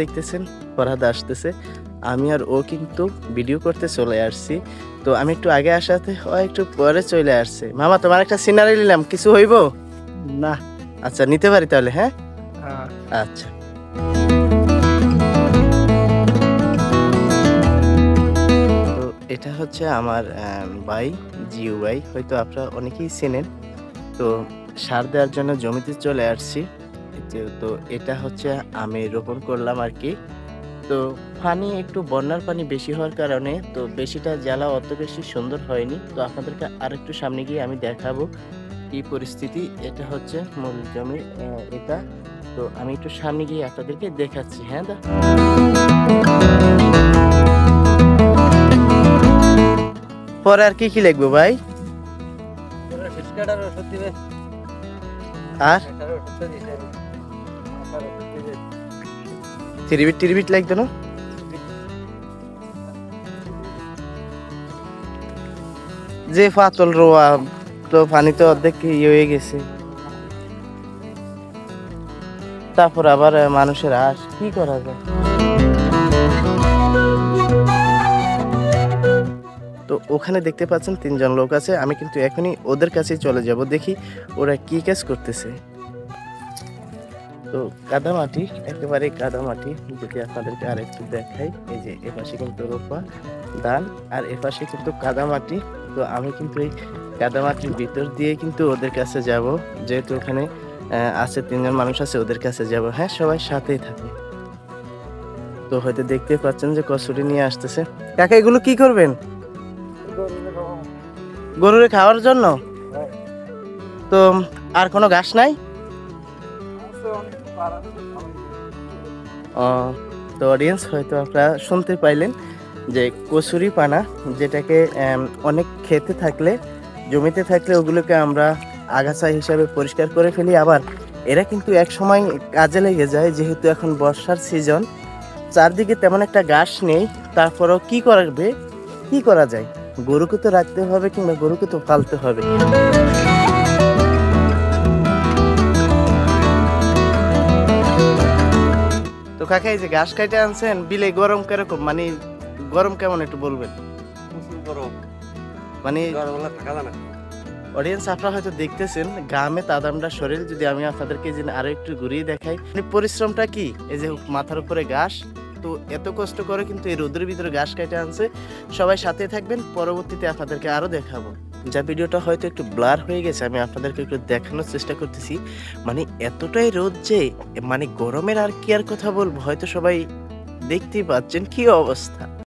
দেখতেছেন ফরহাদ আসতেছে, আমি আর ও কিন্তু ভিডিও করতে চলে আসছি। তো আমি একটু আগে আসাতে ও একটু পরে চলে আসছে। মামা তোমার একটা সিনারি নিলাম, কিছু হইব না? আচ্ছা নিতে পারি তাহলে? হ্যাঁ আচ্ছা। তো এটা হচ্ছে আমার ভাই, জিউ ভাই, হয়তো আপনারা অনেকেই চেনেন। তো সার দেওয়ার জন্য জমিতে চলে আসছি। তো এটা হচ্ছে আমি রোপণ করলাম আর কি। তো পানি একটু বন্যার পানি বেশি হওয়ার কারণে তো বেশিটা জ্বালা অত বেশি সুন্দর হয়নি। তো আপনাদেরকে আরেকটু সামনে গিয়ে আমি দেখাবো কি পরিস্থিতি। এটা হচ্ছে মূল জমি এটা। তো আমি একটু সামনে গিয়ে আপনাদেরকে দেখাচ্ছি। হ্যাঁ দা, পরে আর কি কি লিখবো ভাই? আর তিরিবিট টিরিবিট লাগতো না? যে পাতল রোয়া তো পানি তো অর্ধেক ইয়ে হয়ে গেছে। তারপর আবার মানুষের আস, কি করা যায়? তো ওখানে দেখতে পাচ্ছেন 3 জন লোক আছে। আমি কিন্তু এখনই ওদের কাছেই চলে যাব, দেখি ওরা কি কাজ করতেছে। তো কাদামাটি, একেবারে কাদামাটি, যদি আপনাদেরকে আরেকটু দেখাই, এই যে এপাশে কিন্তু রোপা ধান আর এপাশে কিন্তু কাদামাটি। তো আমি কিন্তু এই কাদামাটির ভিতর দিয়ে কিন্তু ওদের কাছে যাব, যেহেতু ওখানে আছে 3 জন মানুষ আছে, ওদের কাছে যাব। হ্যাঁ, সবাই সাথেই থাকে। তো হয়তো দেখতে পাচ্ছেন যে কচুরি নিয়ে আসতেছে। কাকা এগুলো কি করবেন? গরুরে খাওয়ার জন্য। তো আর কোনো ঘাস নাই? তো অডিয়েন্স, হয়তো আপনারা শুনতে পাইলেন যে কচুরি পানা, যেটাকে অনেক খেতে থাকলে, জমিতে থাকলে ওগুলোকে আমরা আগাছা হিসাবে পরিষ্কার করে ফেলি। আবার এরা কিন্তু এক সময় কাজে লেগে যায়, যেহেতু এখন বর্ষার সিজন, চারদিকে তেমন একটা ঘাস নেই। তারপরেও কি করবে, কি করা যায়? গরুকে তো রাখতে হবে, কিংবা গরুকে তো পালতে হবে। তো কাকা, এই যে ঘাস কাটে আনছেন, বিলে গরম কিরকম, মানে গরম কেমন একটু বলবেন? মানে অডিয়েন্স, আপনারা হয়তো দেখতেছেন গ্রামে তাদামরা শরীর, যদি আমি আপনাদেরকে আরো একটু ঘুরিয়ে দেখাই, পরিশ্রমটা কি। এই যে মাথার উপরে ঘাস, তো এত কষ্ট করে কিন্তু এই রোদের ভিতরে ঘাস কাটে আনছে। সবাই সাথে থাকবেন, পরবর্তীতে আপনাদেরকে আরো দেখাবো। যা ভিডিওটা হয়তো একটু ব্লার হয়ে গেছে, আমি আপনাদেরকে একটু দেখানোর চেষ্টা করতেছি। মানে এতটাই রোদ যে, মানে গরমের আর কি আর কথা বলবো, হয়তো সবাই দেখতেই পাচ্ছেন কি অবস্থা।